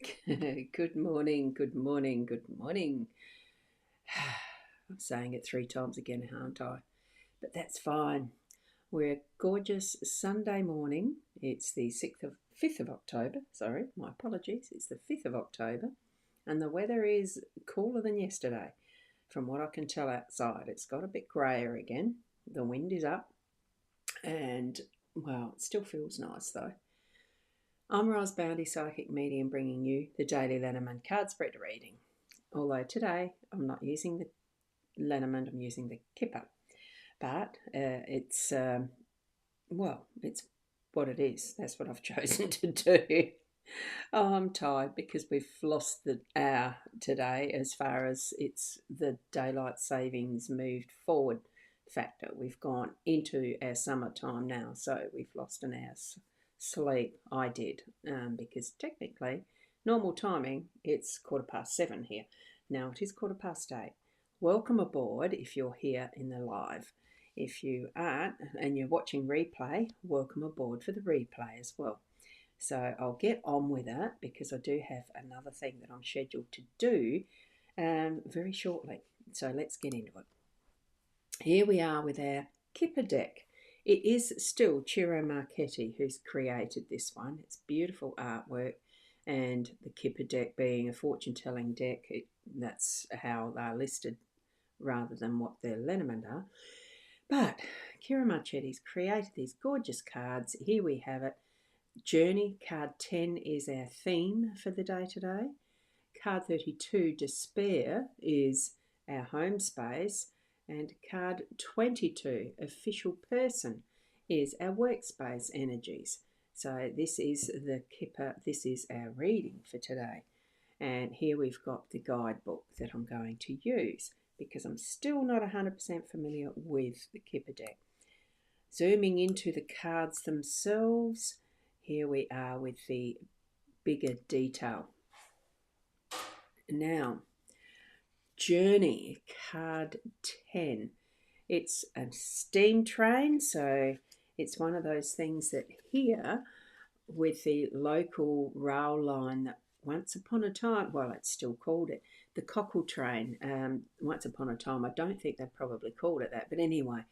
Good morning, good morning, good morning. I'm saying it 3 times again, aren't I? But that's fine. We're a gorgeous Sunday morning. It's the 5th of October. Sorry, my apologies. It's the 5th of October, and the weather is cooler than yesterday. From what I can tell outside, it's got a bit grayer again. The wind is up, and well, it still feels nice though. I'm Roz Bounty, Psychic Medium, bringing you the Daily Lenormand Card Spread reading. Although today I'm not using the Lenormand, I'm using the Kipper. But it's what it is. That's what I've chosen to do. Oh, I'm tired because we've lost the hour today as far as it's the daylight savings moved forward factor. We've gone into our summertime now, so we've lost an hour's sleep. I did, because technically, normal timing, it's 7:15 here. Now it is 8:15. Welcome aboard if you're here in the live. If you aren't and you're watching replay, welcome aboard for the replay as well. So I'll get on with it because I do have another thing that I'm scheduled to do very shortly. So let's get into it. Here we are with our Kipper deck. It is still Ciro Marchetti who's created this one. It's beautiful artwork, and the Kipper deck being a fortune-telling deck, that's how they're listed rather than what their Lenormand are. But Ciro Marchetti's created these gorgeous cards. Here we have it. Journey, card 10 is our theme for the day today. Card 32, Despair, is our home space. And card 22, Official Person, is our workspace energies. So this is the Kipper, this is our reading for today. And here we've got the guidebook that I'm going to use because I'm still not 100% familiar with the Kipper deck. Zooming into the cards themselves, here we are with the bigger detail. Now, Journey, card 10. It's a steam train, so it's one of those things that here with the local rail line that once upon a time, well, it's still called it, the Cockle train. Once upon a time, I don't think they probably called it that, but anyway,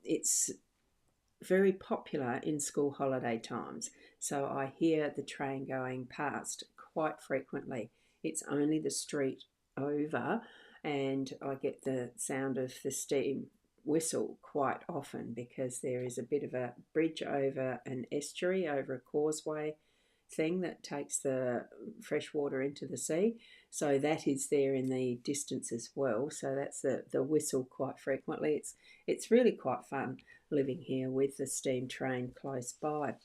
it's very popular in school holiday times. So I hear the train going past quite frequently. It's only the street over, and I get the sound of the steam whistle quite often because there is a bit of a bridge over an estuary, over a causeway thing that takes the fresh water into the sea. So that is there in the distance as well. So that's the whistle quite frequently. It's really quite fun living here with the steam train close by.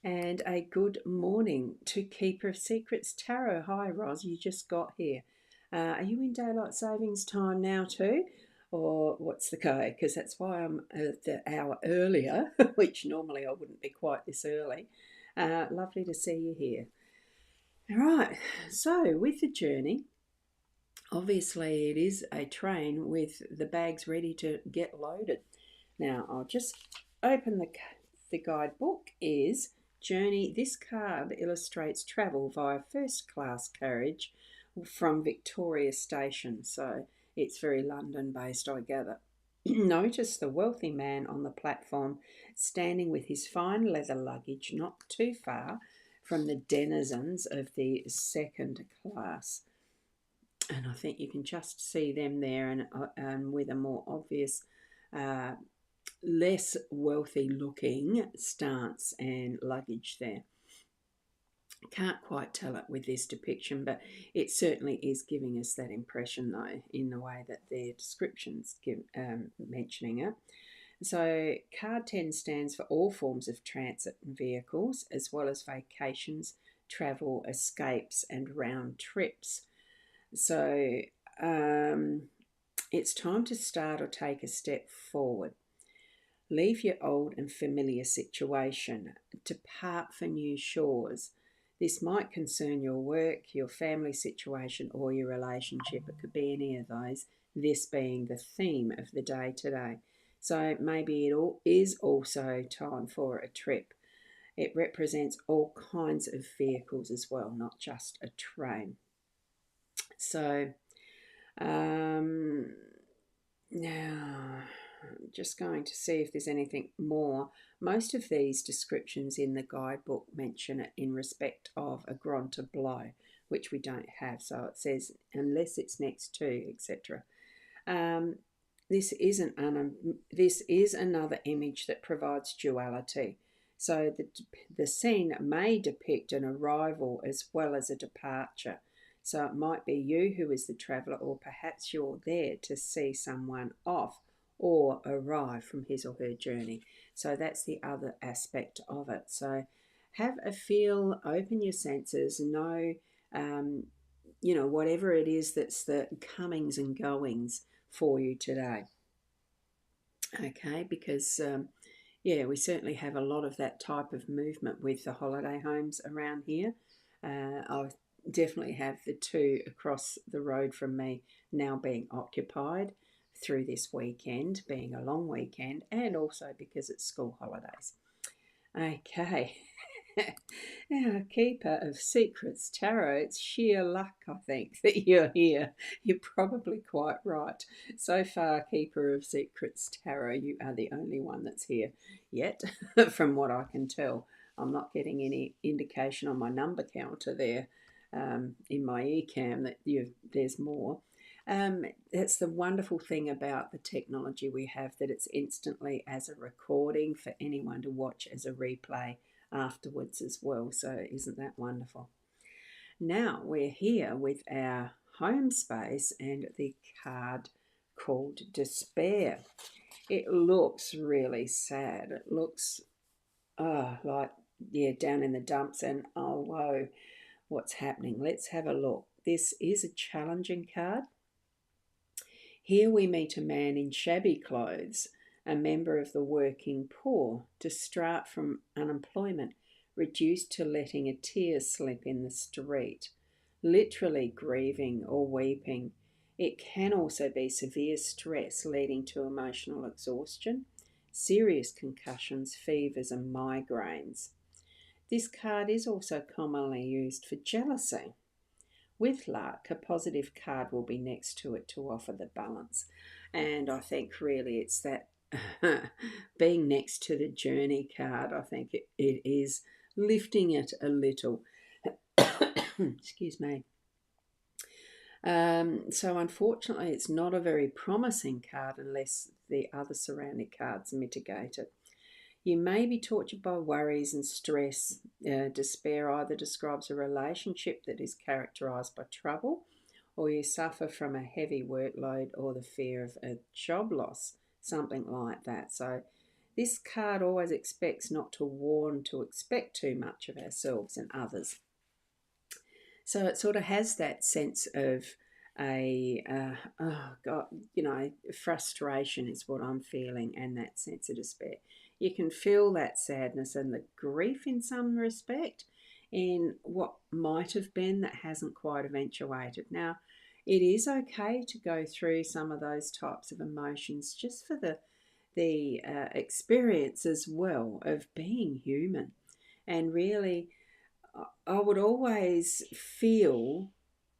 And a good morning to Keeper of Secrets Tarot. Hi, Roz, you just got here. Are you in daylight savings time now too? Or what's the go? Because that's why I'm the hour earlier, which normally I wouldn't be quite this early. Lovely to see you here. All right, so with the journey, obviously it is a train with the bags ready to get loaded. Now I'll just open the guidebook. Is Journey. This card illustrates travel via first class carriage from Victoria Station, so it's very London based, I gather. Notice the wealthy man on the platform standing with his fine leather luggage not too far from the denizens of the second class. And I think you can just see them there, and with a more obvious, uh, less wealthy looking stance and luggage there. Can't quite tell it with this depiction, but it certainly is giving us that impression, though, in the way that their descriptions give mentioning it. So, card 10 stands for all forms of transit and vehicles, as well as vacations, travel, escapes, and round trips. So, it's time to start or take a step forward. Leave your old and familiar situation. Depart for new shores. This might concern your work, your family situation, or your relationship. It could be any of those, this being the theme of the day today. So maybe it is also time for a trip. It represents all kinds of vehicles as well, not just a train. So now, I'm just going to see if there's anything more. Most of these descriptions in the guidebook mention it in respect of a grunter blow, which we don't have. So it says, unless it's next to, etc. This is another image that provides duality. So the scene may depict an arrival as well as a departure. So it might be you who is the traveller, or perhaps you're there to see someone off or arrive from his or her journey. So that's the other aspect of it. So have a feel, open your senses, know, whatever it is that's the comings and goings for you today. Okay, because we certainly have a lot of that type of movement with the holiday homes around here. I definitely have the two across the road from me now being occupied through this weekend, being a long weekend, and also because it's school holidays. Okay. Now, Keeper of Secrets Tarot, it's sheer luck, I think, that you're here. You're probably quite right. So far, Keeper of Secrets Tarot, you are the only one that's here yet, from what I can tell. I'm not getting any indication on my number counter there in my eCam that there's more. That's the wonderful thing about the technology we have, that it's instantly as a recording for anyone to watch as a replay afterwards as well. So isn't that wonderful? Now we're here with our home space and the card called Despair. It looks really sad. It looks down in the dumps, and oh whoa, what's happening? Let's have a look. This is a challenging card. Here we meet a man in shabby clothes, a member of the working poor, distraught from unemployment, reduced to letting a tear slip in the street, literally grieving or weeping. It can also be severe stress leading to emotional exhaustion, serious concussions, fevers, and migraines. This card is also commonly used for jealousy. With luck, a positive card will be next to it to offer the balance. And I think really it's that being next to the journey card, I think it is lifting it a little. Excuse me. So unfortunately, it's not a very promising card unless the other surrounding cards mitigate it. You may be tortured by worries and stress. Despair either describes a relationship that is characterised by trouble, or you suffer from a heavy workload or the fear of a job loss, something like that. So this card always expects not to warn to expect too much of ourselves and others. So it sort of has that sense of frustration is what I'm feeling, and that sense of despair. You can feel that sadness and the grief in some respect in what might have been that hasn't quite eventuated. Now, it is okay to go through some of those types of emotions just for the experience as well of being human. And really, I would always feel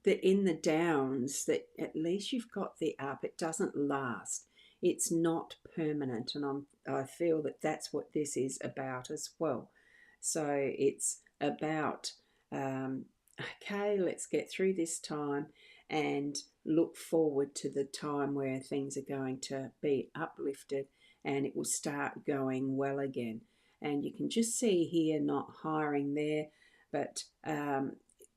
that in the downs, that at least you've got the up. It doesn't last. It's not permanent, and I feel that that's what this is about as well. So it's about okay, let's get through this time and look forward to the time where things are going to be uplifted and it will start going well again. And you can just see here, not hiring there, but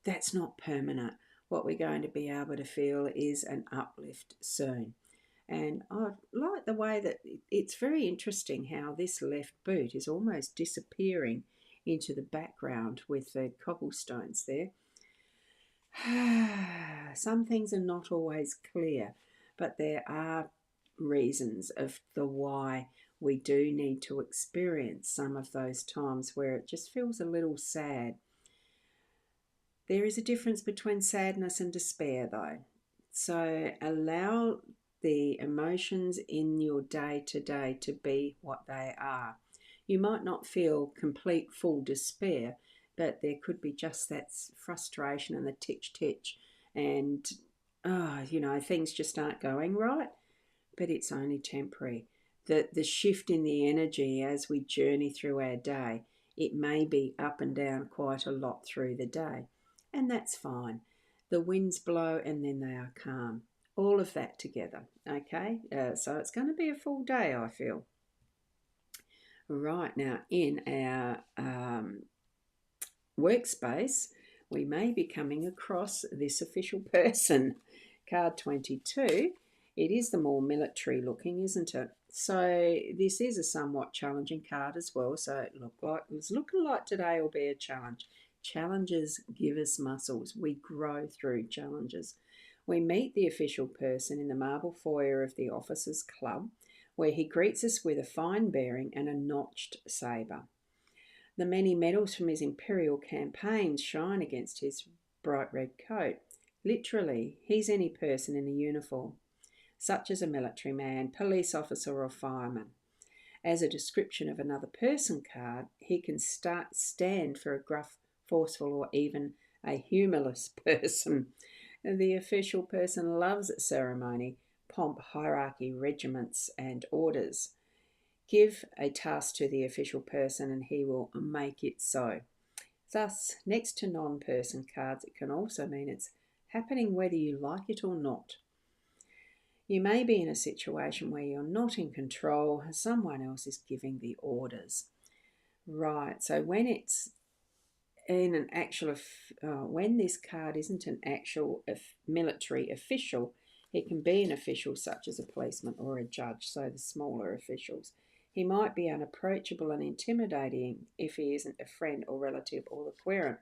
that's not permanent. What we're going to be able to feel is an uplift soon. And I like the way that it's very interesting how this left boot is almost disappearing into the background with the cobblestones there. Some things are not always clear, but there are reasons of the why we do need to experience some of those times where it just feels a little sad. There is a difference between sadness and despair, though. So allow the emotions in your day to day to be what they are. You might not feel complete, full despair, but there could be just that frustration and the titch, and things just aren't going right. But it's only temporary. The shift in the energy as we journey through our day, it may be up and down quite a lot through the day, and that's fine. The winds blow and then they are calm. All of that together, okay? So it's going to be a full day, I feel. Right, now in our workspace, we may be coming across this official person. Card 22. It is the more military looking, isn't it? So this is a somewhat challenging card as well. So it was looking like today will be a challenge. Challenges give us muscles. We grow through challenges. We meet the official person in the marble foyer of the officers' club, where he greets us with a fine bearing and a notched sabre. The many medals from his imperial campaigns shine against his bright red coat. Literally, he's any person in a uniform, such as a military man, police officer, or fireman. As a description of another person card, he can stand for a gruff, forceful, or even a humorless person. The official person loves ceremony, pomp, hierarchy, regiments, and orders. Give a task to the official person and he will make it so. Thus, next to non-person cards, it can also mean it's happening whether you like it or not. You may be in a situation where you're not in control, someone else is giving the orders. Right, so when it's in an actual, when this card isn't an actual military official, it can be an official such as a policeman or a judge, so the smaller officials. He might be unapproachable and intimidating if he isn't a friend or relative or the querent.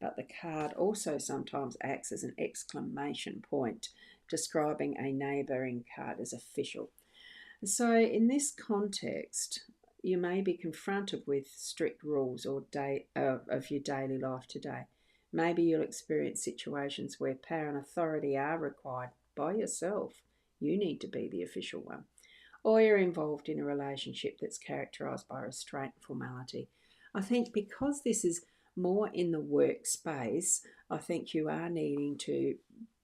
But the card also sometimes acts as an exclamation point, describing a neighbouring card as official. So in this context, you may be confronted with strict rules or of your daily life today. Maybe you'll experience situations where power and authority are required by yourself. You need to be the official one. Or you're involved in a relationship that's characterised by restraint and formality. I think because this is more in the workspace, I think you are needing to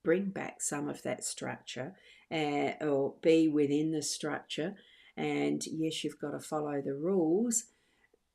bring back some of that structure or be within the structure. And yes, you've got to follow the rules,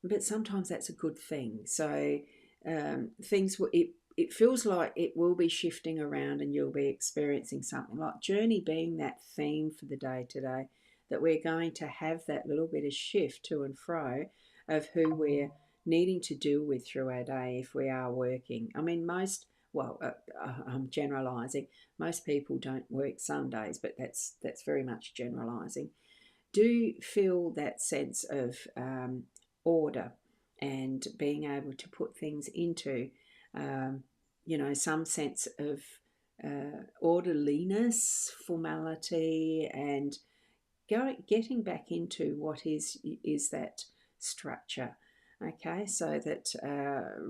but sometimes that's a good thing. So it feels like it will be shifting around and you'll be experiencing something like journey being that theme for the day today, that we're going to have that little bit of shift to and fro of who we're needing to deal with through our day if we are working. I mean, I'm generalising. Most people don't work Sundays, but that's very much generalising. Do feel that sense of order and being able to put things into, some sense of orderliness, formality, and getting back into what is that structure. Okay, so that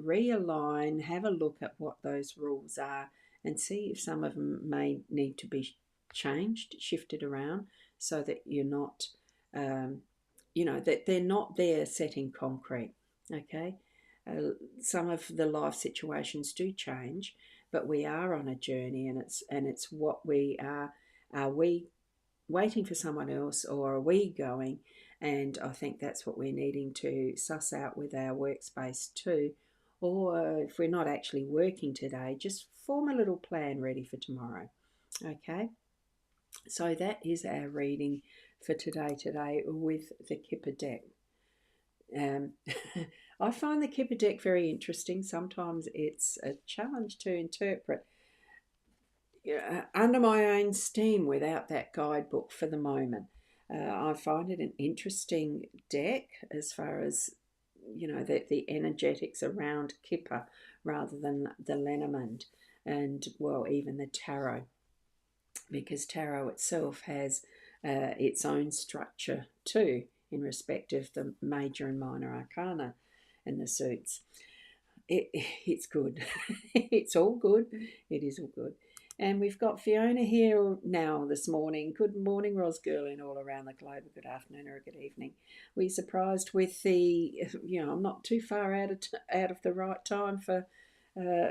realign, have a look at what those rules are and see if some of them may need to be changed, shifted around so that you're not, that they're not there set in concrete. Okay, some of the life situations do change, but we are on a journey, and it's what we are. Are we waiting for someone else, or are we going? And I think that's what we're needing to suss out with our workspace too. Or if we're not actually working today, just form a little plan ready for tomorrow. Okay, so that is our reading for today with the Kipper deck. I find the Kipper deck very interesting. Sometimes it's a challenge to interpret under my own steam without that guidebook for the moment. I find it an interesting deck as far as the energetics around Kipper rather than the Lenormand and even the tarot, because tarot itself has its own structure too in respect of the major and minor arcana and the suits. It's good. It's all good. It is all good. And we've got Fiona here now this morning. Good morning, Ros Girl, and all around the globe. Good afternoon or good evening. Were you surprised with the, I'm not too far out of the right time for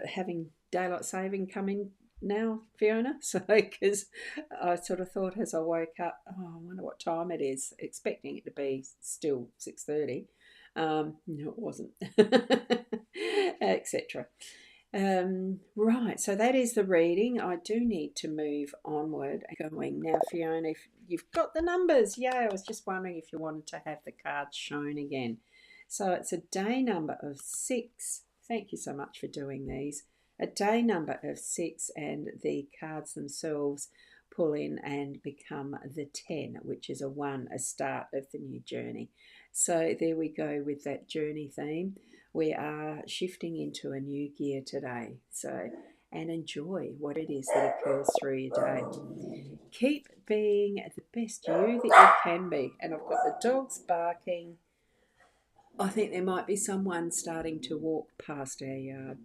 having daylight saving come in now, Fiona? So, because I sort of thought as I woke up, oh, I wonder what time it is, expecting it to be still 6:30. No, it wasn't, etc. Right, so that is the reading. I do need to move onward. Going now, Fiona, if you've got the numbers. Yeah, I was just wondering if you wanted to have the cards shown again. So it's a day number of 6. Thank you so much for doing these. A day number of 6, and the cards themselves pull in and become the 10, which is a 1, a start of the new journey. So there we go with that journey theme. We are shifting into a new gear today. So, and enjoy what it is that occurs through your day. Keep being the best you that you can be. And I've got the dogs barking. I think there might be someone starting to walk past our yard.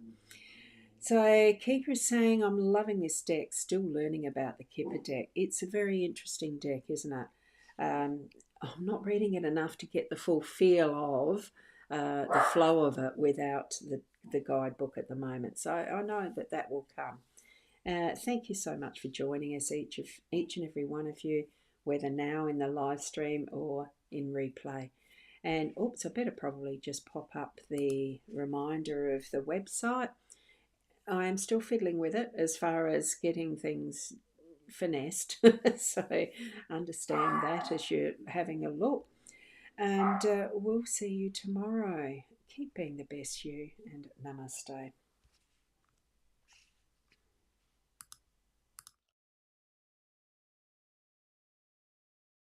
So Keeper is saying, I'm loving this deck, still learning about the Kipper deck. It's a very interesting deck, isn't it? I'm not reading it enough to get the full feel of the flow of it without the guidebook at the moment. So I know that will come. Thank you so much for joining us, each and every one of you, whether now in the live stream or in replay. And oops, I better probably just pop up the reminder of the website. I am still fiddling with it as far as getting things finessed. So understand that as you're having a look. And we'll see you tomorrow. Keep being the best you, and namaste.